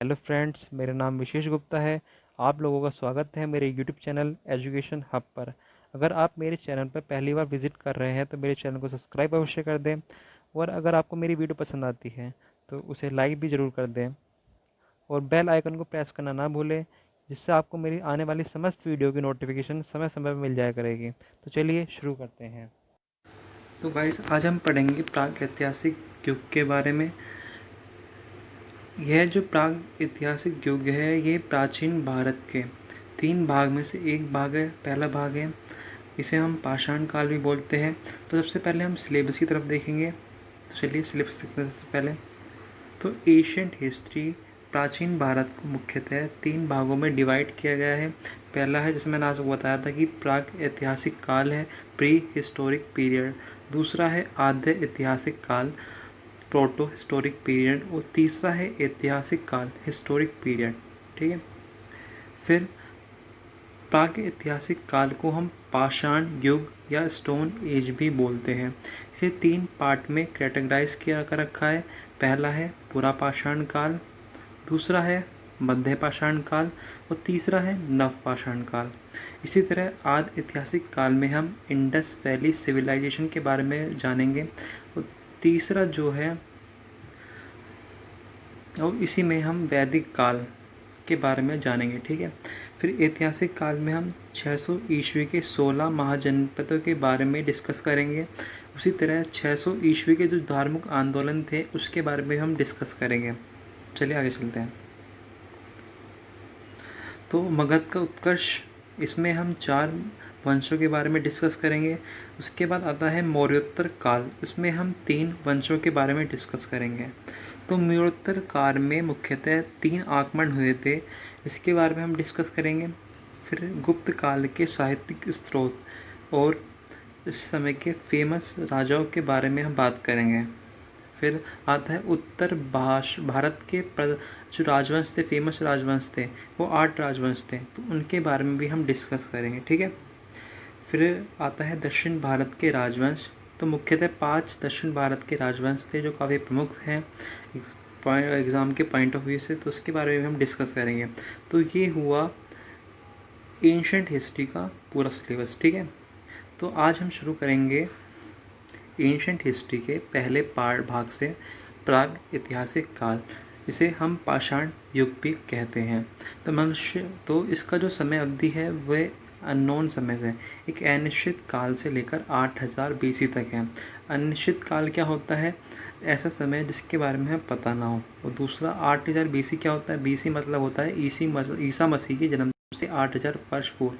Hello friends, मेरा नाम विशेष गुप्ता है। आप लोगों का स्वागत है मेरे यूट्यूब चैनल एजुकेशन हब पर। अगर आप मेरे चैनल पर पहली बार विजिट कर रहे हैं तो मेरे चैनल को सब्सक्राइब अवश्य कर दें। और अगर आपको मेरी वीडियो पसंद आती है तो उसे लाइक भी ज़रूर कर दें और बेल आइकन को प्रेस करना ना भूलें, जिससे आपको मेरी आने वाली समस्त वीडियो की नोटिफिकेशन समय समय पर मिल जाया करेगी। तो चलिए शुरू करते हैं। तो गाइस, आज हम पढ़ेंगे प्राग ऐतिहासिक युग के बारे में। यह जो प्राग ऐतिहासिक युग है ये प्राचीन भारत के 3 भाग में से एक भाग है। पहला भाग है, इसे हम पाषाण काल भी बोलते हैं। तो सबसे पहले हम सिलेबस की तरफ देखेंगे। तो चलिए सिलेबस देखते हैं। सबसे पहले तो एशियंट हिस्ट्री, प्राचीन भारत को मुख्यतः 3 भागों में डिवाइड किया गया है। पहला है, जैसे मैंने आज बताया था कि प्राग ऐतिहासिक काल है, प्री हिस्टोरिक पीरियड। दूसरा है आद्य ऐतिहासिक काल, प्रोटो हिस्टोरिक पीरियड। और तीसरा है ऐतिहासिक काल, हिस्टोरिक पीरियड। ठीक है। फिर प्राग ऐतिहासिक काल को हम पाषाण युग या स्टोन एज भी बोलते हैं। इसे 3 पार्ट में कैटेगराइज किया कर रखा है। पहला है पुरा पाषाण काल, दूसरा है मध्य पाषाण काल और तीसरा है नव पाषाण काल। इसी तरह आदि ऐतिहासिक काल में हम इंडस वैली सिविलाइजेशन के बारे में जानेंगे। और तीसरा जो है, और इसी में हम वैदिक काल के बारे में जानेंगे। ठीक है। फिर ऐतिहासिक काल में हम 600 ईस्वी के 16 महाजनपदों के बारे में डिस्कस करेंगे। उसी तरह 600 ईस्वी के जो धार्मिक आंदोलन थे उसके बारे में हम डिस्कस करेंगे। चलिए आगे चलते हैं। तो मगध का उत्कर्ष, इसमें हम 4 वंशों के बारे में डिस्कस करेंगे। उसके बाद आता है मौर्योत्तर काल, इसमें हम 3 वंशों के बारे में डिस्कस करेंगे। तो मौर्योत्तर काल में मुख्यतः 3 आक्रमण हुए थे, इसके बारे में हम डिस्कस करेंगे। फिर गुप्त काल के साहित्यिक स्रोत और इस समय के फेमस राजाओं के बारे में हम बात करेंगे। फिर आता है उत्तर भारत के जो राजवंश थे, फेमस राजवंश थे, वो 8 राजवंश थे, तो उनके बारे में भी हम डिस्कस करेंगे। ठीक है। फिर आता है दक्षिण भारत के राजवंश। तो मुख्यतः 5 दक्षिण भारत के राजवंश थे जो काफ़ी प्रमुख हैं एग्ज़ाम के पॉइंट ऑफ व्यू से, तो उसके बारे में हम डिस्कस करेंगे। तो ये हुआ एंशंट हिस्ट्री का पूरा सिलेबस। ठीक है। तो आज हम शुरू करेंगे एंशंट हिस्ट्री के पहले भाग से, प्राग ऐतिहासिक काल। इसे हम पाषाण युग भी कहते हैं। तो इसका जो समय अवधि है वह अननोन समय से, एक अनिश्चित काल से लेकर 8000 बीसी तक है। अनिश्चित काल क्या होता है? ऐसा समय जिसके बारे में हमें पता ना हो। और दूसरा 8000 बीसी क्या होता है? बीसी मतलब होता है ईसा मसीह की जन्म से 8000 वर्ष पूर्व।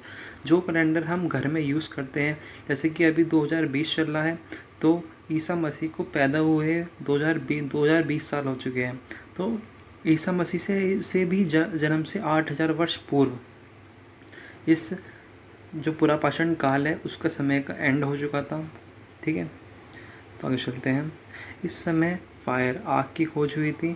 जो कैलेंडर हम घर में यूज़ करते हैं, जैसे कि अभी 2020 चल रहा है, तो ईसा मसीह को पैदा हुए 2020 साल हो चुके हैं। तो ईसा मसीह से भी जन्म से 8000 वर्ष पूर्व इस जो पूरा पाषाण काल है उसका समय का एंड हो चुका था। ठीक है। तो आगे चलते हैं। इस समय फायर, आग की खोज हुई थी।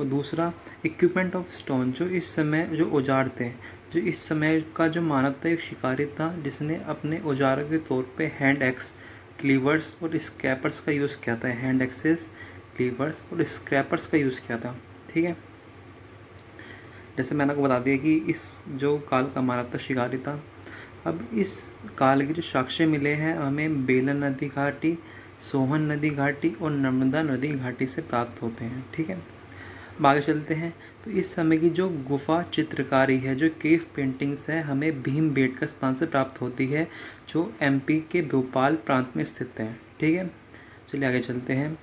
और दूसरा इक्विपमेंट ऑफ स्टोन, जो इस समय जो औजार थे, जो इस समय का जो मानव था, एक शिकारी था जिसने अपने औजारों के तौर पे हैंड एक्स, क्लीवर्स और स्क्रैपर्स का यूज़ किया था। हैंड एक्सेस, क्लीवर्स और स्क्रैपर्स का यूज़ किया था। ठीक है। जैसे मैंने आपको बता दिया कि इस जो काल का मानव था शिकारी था। अब इस काल के जो साक्ष्य मिले हैं हमें बेलन नदी घाटी, सोहन नदी घाटी और नर्मदा नदी घाटी से प्राप्त होते हैं। ठीक है। अब आगे चलते हैं। तो इस समय की जो गुफा चित्रकारी है, जो केव पेंटिंग्स है, हमें भीमबेटका स्थान से प्राप्त होती है, जो एमपी के भोपाल प्रांत में स्थित है। ठीक है। चलिए आगे चलते हैं।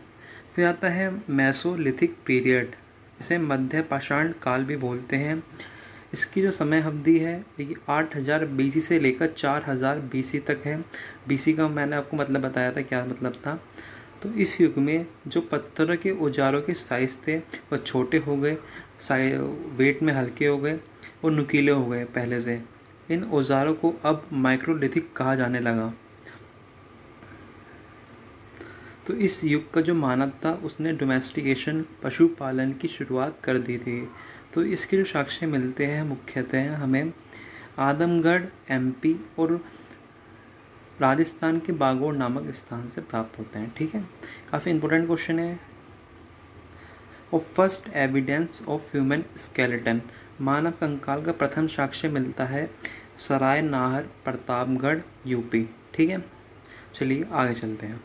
फिर आता है मेसोलिथिक पीरियड, इसे मध्य पाषाण काल भी बोलते हैं। इसकी जो समय अवधि है ये 8000 बीसी से लेकर 4000 बीसी तक है। बीसी का मैंने आपको मतलब बताया था, क्या मतलब था। तो इस युग में जो पत्थरों के औजारों के साइज़ थे वह छोटे हो गए, वेट में हल्के हो गए और नुकीले हो गए पहले से। इन औजारों को अब माइक्रोलिथिक कहा जाने लगा। तो इस युग का जो मानव था उसने डोमेस्टिकेशन, पशुपालन की शुरुआत कर दी थी। तो इसके जो साक्ष्य मिलते हैं मुख्यतः हमें आदमगढ़ एमपी और राजस्थान के बागोड़ नामक स्थान से प्राप्त होते हैं। ठीक है। काफ़ी इंपॉर्टेंट क्वेश्चन है। और first evidence of human skeleton, मानव कंकाल का प्रथम साक्ष्य मिलता है सराय नाहर, प्रतापगढ़, यूपी। ठीक है, चलिए आगे चलते हैं।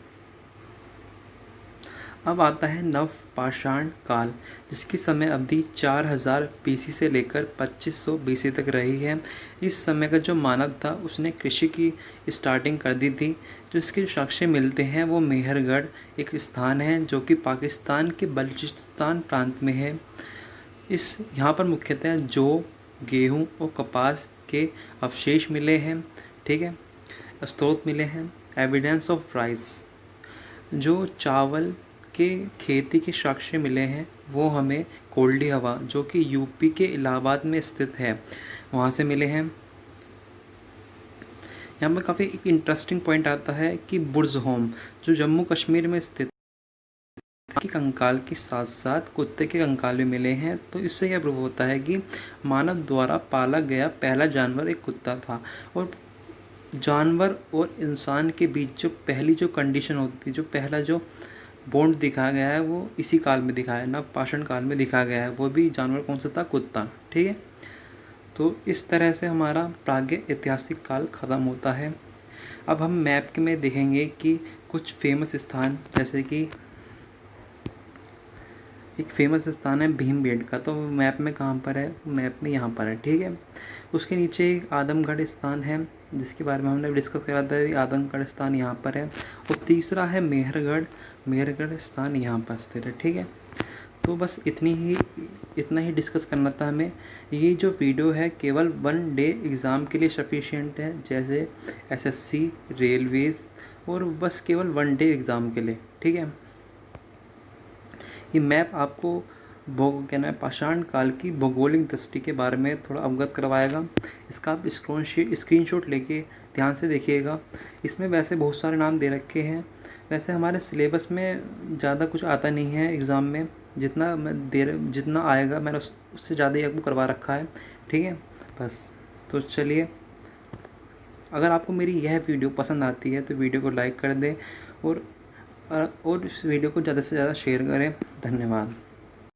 अब आता है नव पाषाण काल, जिसकी समय अवधि 4000 BC से लेकर 2500 BC तक रही है। इस समय का जो मानव था उसने कृषि की स्टार्टिंग कर दी थी। जो इसके साक्ष्य मिलते हैं वो मेहरगढ़ एक स्थान है जो कि पाकिस्तान के बलूचिस्तान प्रांत में है। इस यहाँ पर मुख्यतः जौ, गेहूँ और कपास के अवशेष मिले हैं। ठीक है, स्रोत मिले हैं। एविडेंस ऑफ राइस, जो चावल के खेती के साक्ष्य मिले हैं वो हमें कोल्डी हवा, जो कि यूपी के इलाहाबाद में स्थित है, वहाँ से मिले हैं। यहाँ पर काफ़ी एक इंटरेस्टिंग पॉइंट आता है कि बुर्ज होम, जो जम्मू कश्मीर में स्थित के कंकाल के साथ साथ कुत्ते के कंकाल भी मिले हैं। तो इससे यह प्रूव होता है कि मानव द्वारा पाला गया पहला जानवर एक कुत्ता था। और जानवर और इंसान के बीच जो पहली जो कंडीशन होती है, जो पहला जो बॉन्ड दिखाया गया है वो इसी काल में दिखाया है, नव पाषाण काल में दिखाया गया है। वो भी जानवर कौन सा था? कुत्ता। ठीक है, तो इस तरह से हमारा प्राग्ञ ऐतिहासिक काल ख़त्म होता है। अब हम मैप के में देखेंगे कि कुछ फेमस स्थान, जैसे कि एक फेमस स्थान है भीमबेटका, तो मैप में कहाँ पर है? मैप में यहाँ पर है। ठीक है, उसके नीचे एक आदमगढ़ स्थान है जिसके बारे में हमने डिस्कस करा था, आदमगढ़ स्थान यहाँ पर है। और तीसरा है मेहरगढ़, मेहरगढ़ स्थान यहाँ पर स्थित है। ठीक है, तो बस इतना ही डिस्कस करना था हमें। ये जो वीडियो है केवल 1 डे एग्ज़ाम के लिए सफिशिएंट है, जैसे SSC, रेलवेज़, और बस केवल 1 डे एग्ज़ाम के लिए। ठीक है, ये मैप आपको कहना है पाषाण काल की भौगोलिक दृष्टि के बारे में थोड़ा अवगत करवाएगा। इसका आप स्क्रीनशॉट लेके ध्यान से देखिएगा। इसमें वैसे बहुत सारे नाम दे रखे हैं। वैसे हमारे सिलेबस में ज़्यादा कुछ आता नहीं है एग्ज़ाम में, जितना आएगा मैंने उससे ज़्यादा ही आपको करवा रखा है। ठीक है, बस तो चलिए, अगर आपको मेरी यह वीडियो पसंद आती है तो वीडियो को लाइक कर दें और इस वीडियो को ज़्यादा से ज़्यादा शेयर करें। धन्यवाद।